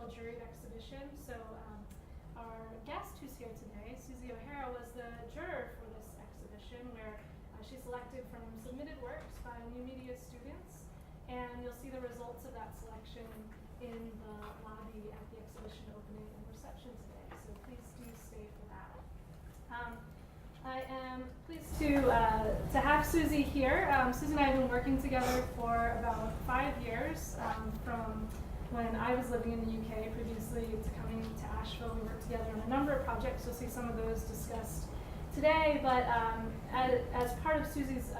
Asheville juried exhibition. So our guest who's here today, Susie O'Hara, was the juror for this exhibition where she selected from submitted works by new media students, and you'll see the results of that selection in the lobby at the exhibition opening and reception today. So please do stay for that. I am pleased to have Susie here. Susie and I have been working together for about 5 years, from when I was living in the UK previously to coming to Asheville. We worked together on a number of projects. You'll see some of those discussed today, but as part of Susie's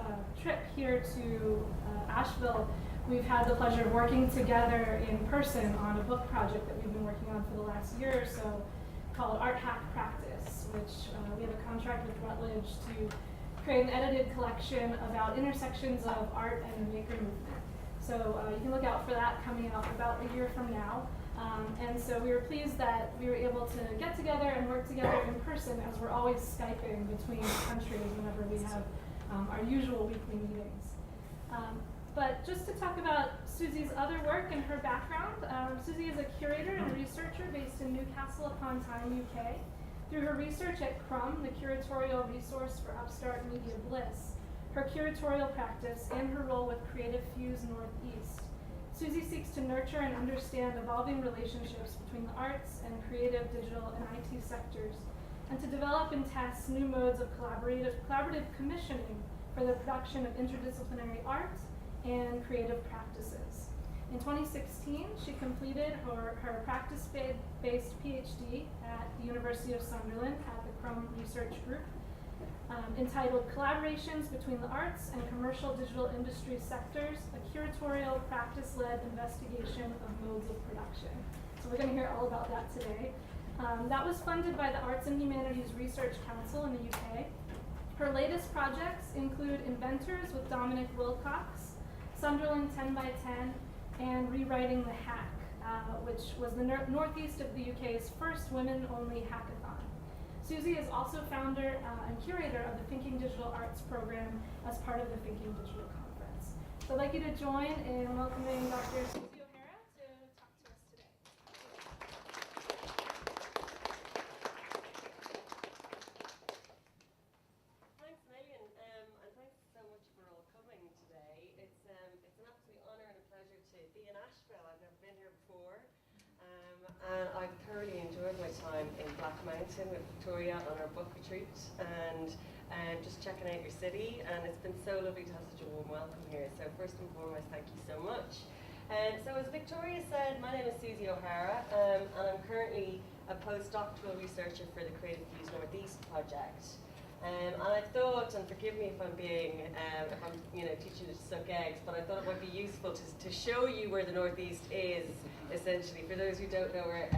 trip here to Asheville, we've had the pleasure of working together in person on a book project that we've been working on for the last year or so called Art Hack Practice, which we have a contract with Routledge to create an edited collection about intersections of art and the maker movement. So you can look out for that coming out about a year from now. And so we were pleased that we were able to get together and work together in person, as we're always Skyping between countries whenever we have our usual weekly meetings. But just to talk about Susie's other work and her background, Susie is a curator and researcher based in Newcastle upon Tyne, UK. Through her research at Crumb, the curatorial resource for upstart media bliss, her curatorial practice, and her role with Creative Fuse Northeast, Susie seeks to nurture and understand evolving relationships between the arts and creative, digital, and IT sectors, and to develop and test new modes of collaborative commissioning for the production of interdisciplinary art and creative practices. In 2016, she completed her practice-based PhD at the University of Sunderland at the Crumb Research Group, entitled Collaborations Between the Arts and Commercial Digital Industry Sectors, a curatorial practice-led investigation of modes of production. So we're going to hear all about that today. That was funded by the Arts and Humanities Research Council in the UK. Her latest projects include Inventors with Dominic Wilcox, Sunderland 10 by 10, and Rewriting the Hack, which was the northeast of the UK's first women-only hackathon. Susie is also founder and curator of the Thinking Digital Arts program as part of the Thinking Digital Conference. So I'd like you to join in welcoming Dr. Susie O'Hara to talk to us today. Thanks a million, and thanks so much for all coming today. It's an absolute honour and a pleasure to be in Asheville. I've never been here before. And I've thoroughly enjoyed my time in Black Mountain with Victoria on our book retreat and just checking out your city, and it's been so lovely to have such a warm welcome here. So first and foremost, thank you so much. So as Victoria said, my name is Susie O'Hara, and I'm currently a postdoctoral researcher for the Creative Fuse Northeast project. And I thought, and forgive me if I'm being, if I'm teaching you to suck eggs, but I thought it might be useful to show you where the Northeast is, essentially, for those who don't know where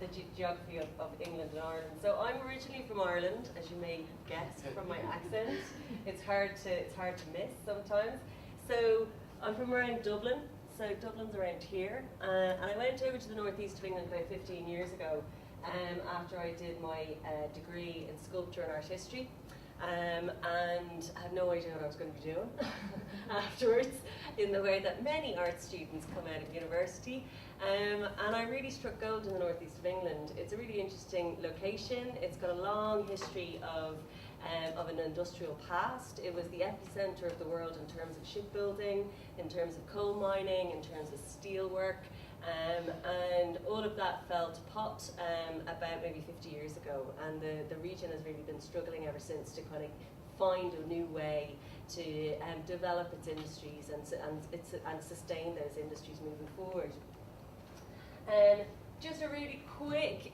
the geography of England and Ireland. So I'm originally from Ireland, as you may guess from my accent. It's hard to miss sometimes. So I'm from around Dublin. So Dublin's around here, and I went over to the Northeast of England about 15 years ago. After I did my degree in sculpture and art history, and I had no idea what I was going to be doing afterwards, in the way that many art students come out of university. And I really struck gold in the northeast of England. It's a really interesting location. It's got a long history of an industrial past. It was the epicenter of the world in terms of shipbuilding, in terms of coal mining, in terms of steelwork. And all of that fell to pot about maybe 50 years ago, and the region has really been struggling ever since to kind of find a new way to develop its industries and sustain those industries moving forward. Just a really quick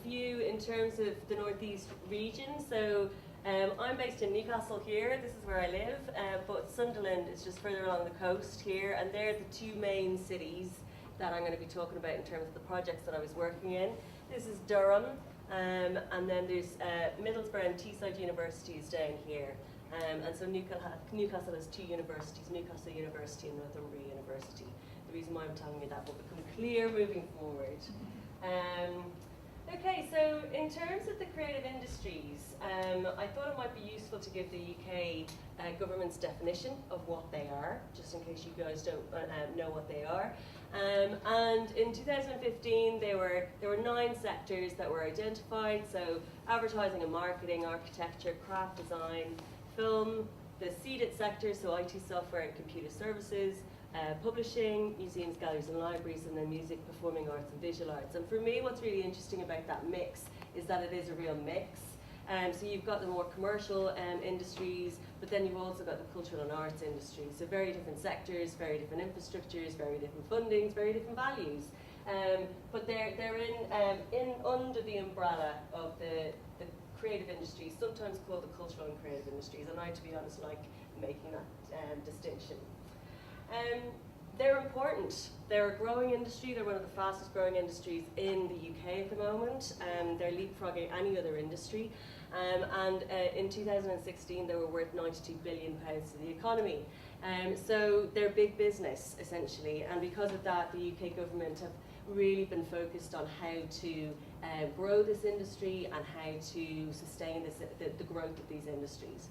view in terms of the Northeast region. So I'm based in Newcastle here, this is where I live, but Sunderland is just further along the coast here, and they're the two main cities that I'm going to be talking about in terms of the projects that I was working in. This is Durham, and then there's Middlesbrough and Teesside universities down here. And so Newcastle has two universities, Newcastle University and Northumbria University. The reason why I'm telling you that will become clear moving forward. Okay, so in terms of the creative industries, I thought it might be useful to give the UK government's definition of what they are, just in case you guys don't know what they are. And in 2015, there were 9 sectors that were identified. So advertising and marketing, architecture, craft design, film, the seeded sectors, so IT software and computer services, publishing, museums, galleries and libraries, and then music, performing arts and visual arts. And for me, what's really interesting about that mix is that it is a real mix. So you've got the more commercial industries, but then you've also got the cultural and arts industry. So very different sectors, very different infrastructures, very different fundings, very different values. But they're in under the umbrella of the creative industries, sometimes called the cultural and creative industries. And I, to be honest, like making that distinction. They're important. They're a growing industry. They're one of the fastest growing industries in the UK at the moment. They're leapfrogging any other industry. And in 2016, they were worth £92 billion to the economy. So they're big business, essentially. And because of that, the UK government have really been focused on how to grow this industry and how to sustain the growth of these industries.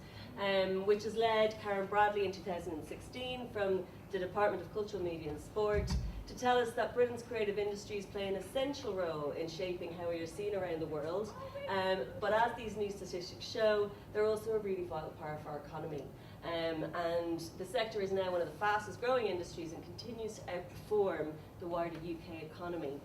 Which has led Karen Bradley in 2016 from the Department of Cultural, Media and Sport to tell us that Britain's creative industries play an essential role in shaping how we are seen around the world. But as these new statistics show, they're also a really vital part of our economy. And the sector is now one of the fastest growing industries and continues to outperform the wider UK economy.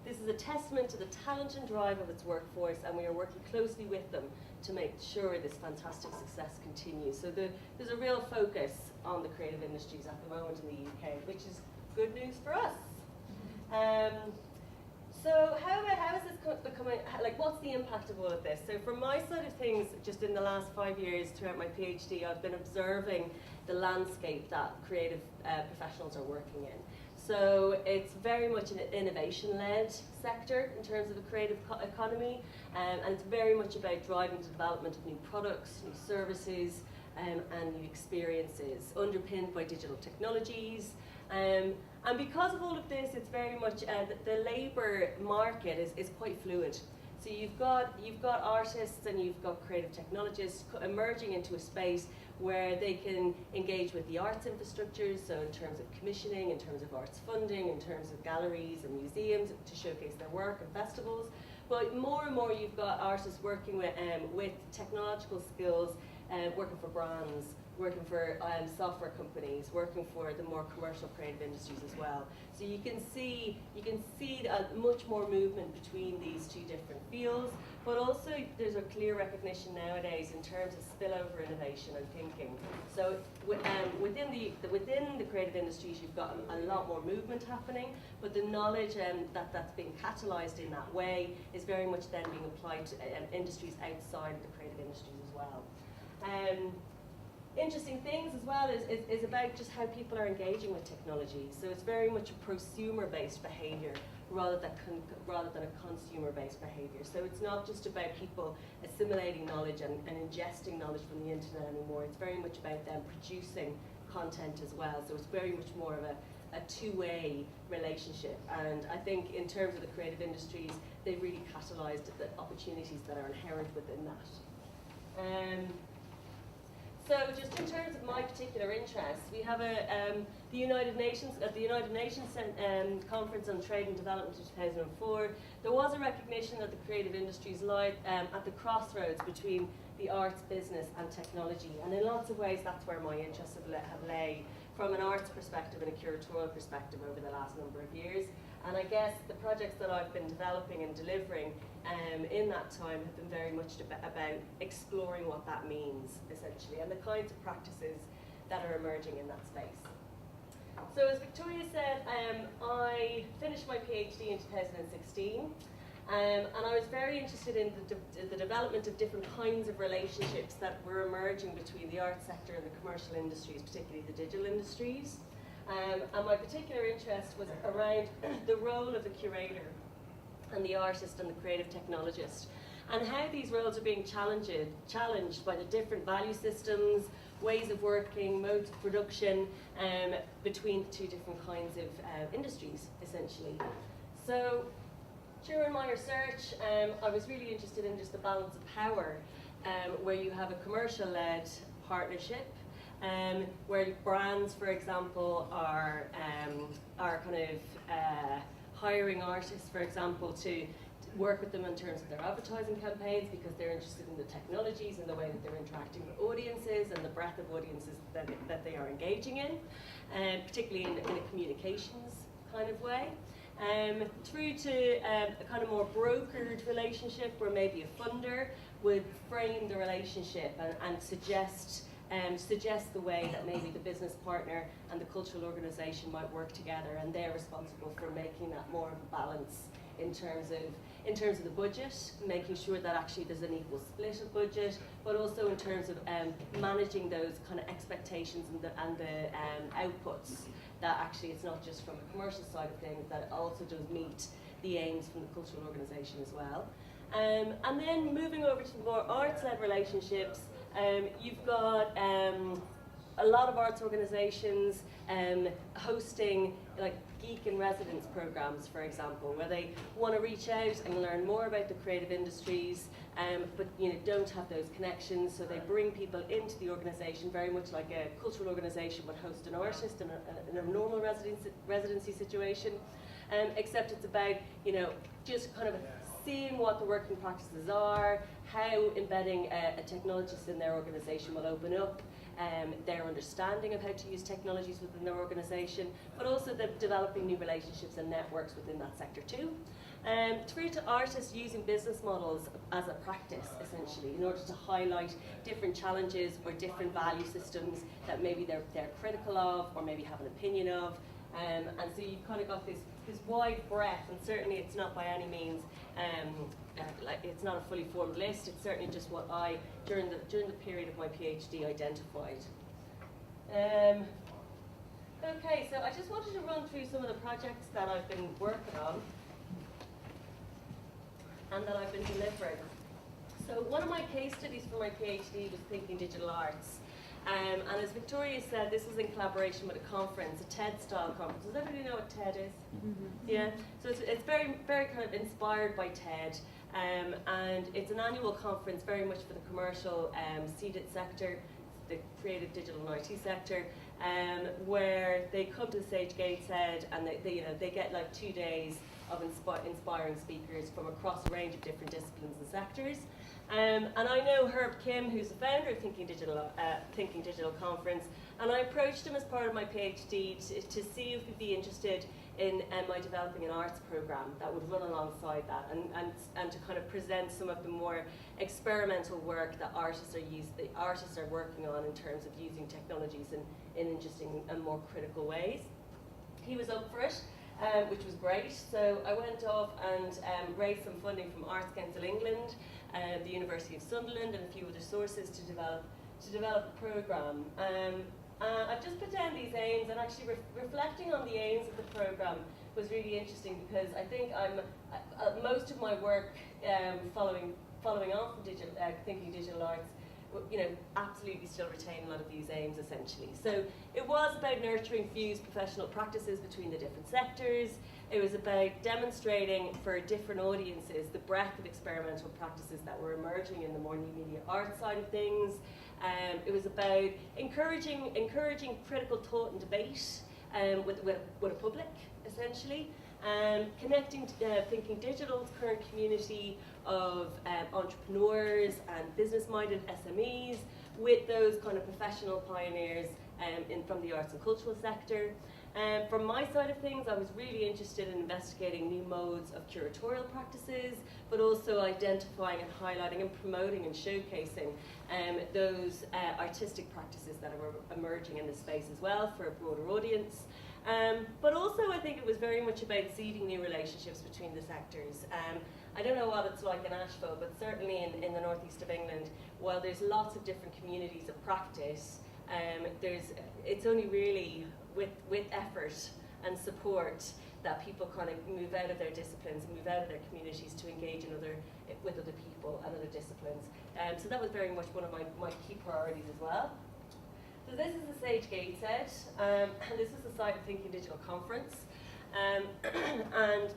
This is a testament to the talent and drive of its workforce, and we are working closely with them to make sure this fantastic success continues. So there's a real focus on the creative industries at the moment in the UK, which is good news for us. So how is this becoming, like what's the impact of all of this? So from my side of things, just in the last 5 years throughout my PhD, I've been observing the landscape that creative professionals are working in. So it's very much an innovation-led sector in terms of the creative economy, and it's very much about driving the development of new products, new services, and new experiences, underpinned by digital technologies. And because of all of this, it's very much, the labour market is quite fluid. So you've got artists and you've got creative technologists emerging into a space where they can engage with the arts infrastructures, so in terms of commissioning, in terms of arts funding, in terms of galleries and museums to showcase their work and festivals. But more and more you've got artists working with technological skills, working for brands, working for software companies, working for the more commercial creative industries as well. So you can see much more movement between these two different fields, but also there's a clear recognition nowadays in terms of spillover innovation and thinking. So within the creative industries, you've got a lot more movement happening, but the knowledge that's being catalysed in that way is very much then being applied to industries outside of the creative industries as well. Interesting things as well is about just how people are engaging with technology. So it's very much a prosumer-based behaviour rather than a consumer-based behaviour. So it's not just about people assimilating knowledge and ingesting knowledge from the internet anymore. It's very much about them producing content as well. So it's very much more of a two-way relationship. And I think in terms of the creative industries, they've really catalysed the opportunities that are inherent within that. So just in terms of my particular interests, we have the United Nations Conference on Trade and Development in 2004. There was a recognition that the creative industries lie at the crossroads between the arts, business and technology. And in lots of ways, that's where my interests have lay from an arts perspective and a curatorial perspective over the last number of years. And I guess the projects that I've been developing and delivering in that time have been very much about exploring what that means, essentially, and the kinds of practices that are emerging in that space. So as Victoria said, I finished my PhD in 2016, and I was very interested in the development of different kinds of relationships that were emerging between the arts sector and the commercial industries, particularly the digital industries. And my particular interest was around the role of the curator and the artist and the creative technologist, and how these roles are being challenged by the different value systems, ways of working, modes of production between the two different kinds of industries, essentially. So during my research, I was really interested in just the balance of power, where you have a commercial-led partnership where brands, for example, are kind of hiring artists, for example, to work with them in terms of their advertising campaigns because they're interested in the technologies and the way that they're interacting with audiences and the breadth of audiences that they are engaging in, particularly in a communications kind of way. Through to a kind of more brokered relationship where maybe a funder would frame the relationship and suggest the way that maybe the business partner and the cultural organisation might work together, and they're responsible for making that more of a balance in terms of the budget, making sure that actually there's an equal split of budget, but also in terms of managing those kind of expectations and the outputs, that actually it's not just from a commercial side of things, that it also does meet the aims from the cultural organisation as well. And then moving over to more arts-led relationships, you've got a lot of arts organisations hosting like geek in residence programs, for example, where they want to reach out and learn more about the creative industries, but don't have those connections, so they bring people into the organisation, very much like a cultural organisation would host an artist in a normal residency situation, except it's about just kind of seeing what the working practices are, how embedding a technologist in their organisation will open up their understanding of how to use technologies within their organisation, but also developing new relationships and networks within that sector too. Through to artists using business models as a practice, essentially, in order to highlight different challenges or different value systems that maybe they're critical of or maybe have an opinion of. And so you've kind of got this wide breadth, and certainly it's not by any means it's not a fully formed list. It's certainly just what I, during the period of my PhD, identified. Okay, so I just wanted to run through some of the projects that I've been working on and that I've been delivering. So one of my case studies for my PhD was Thinking Digital Arts. And as Victoria said, this was in collaboration with a conference, a TED-style conference. Does everybody know what TED is? Mm-hmm. Yeah? So it's very, very kind of inspired by TED. And it's an annual conference very much for the commercial seeded sector, the creative digital and IT sector, where they come to the stage Gateshead and they get like 2 days of inspiring speakers from across a range of different disciplines and sectors. And I know Herb Kim, who's the founder of Thinking Digital Conference, and I approached him as part of my PhD to see if he'd be interested in my developing an arts program that would run alongside that, and to kind of present some of the more experimental work that artists are working on in terms of using technologies in interesting and more critical ways. He was up for it, which was great. So I went off and raised some funding from Arts Council England, the University of Sunderland, and a few other sources to develop a programme. I've just put down these aims, and actually reflecting on the aims of the programme was really interesting, because I think most of my work following on from Thinking Digital Arts, absolutely still retain a lot of these aims essentially. So it was about nurturing fused professional practices between the different sectors. It was about demonstrating for different audiences the breadth of experimental practices that were emerging in the more new media art side of things. It was about encouraging critical thought and debate with a public, essentially. Connecting Thinking Digital's current community of entrepreneurs and business-minded SMEs with those kind of professional pioneers from the arts and cultural sector. From my side of things, I was really interested in investigating new modes of curatorial practices, but also identifying and highlighting and promoting and showcasing those artistic practices that are emerging in this space as well for a broader audience. But also I think it was very much about seeding new relationships between the sectors. I don't know what it's like in Asheville, but certainly in the northeast of England, while there's lots of different communities of practice, it's only really with effort and support that people kind of move out of their disciplines, move out of their communities to engage with other people and other disciplines. So that was very much one of my key priorities as well. So this is the Sage Gateshead, and this is the site of Thinking Digital Conference. And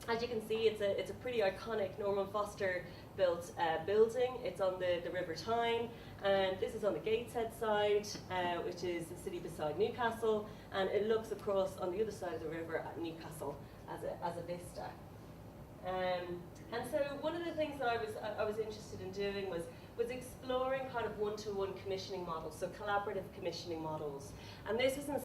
As you can see, it's a pretty iconic Norman Foster built building. It's on the River Tyne, and this is on the Gateshead side, which is the city beside Newcastle, and it looks across on the other side of the river at Newcastle as a vista. And so one of the things that I was interested in doing was exploring kind of one-to-one commissioning models, so collaborative commissioning models. And this is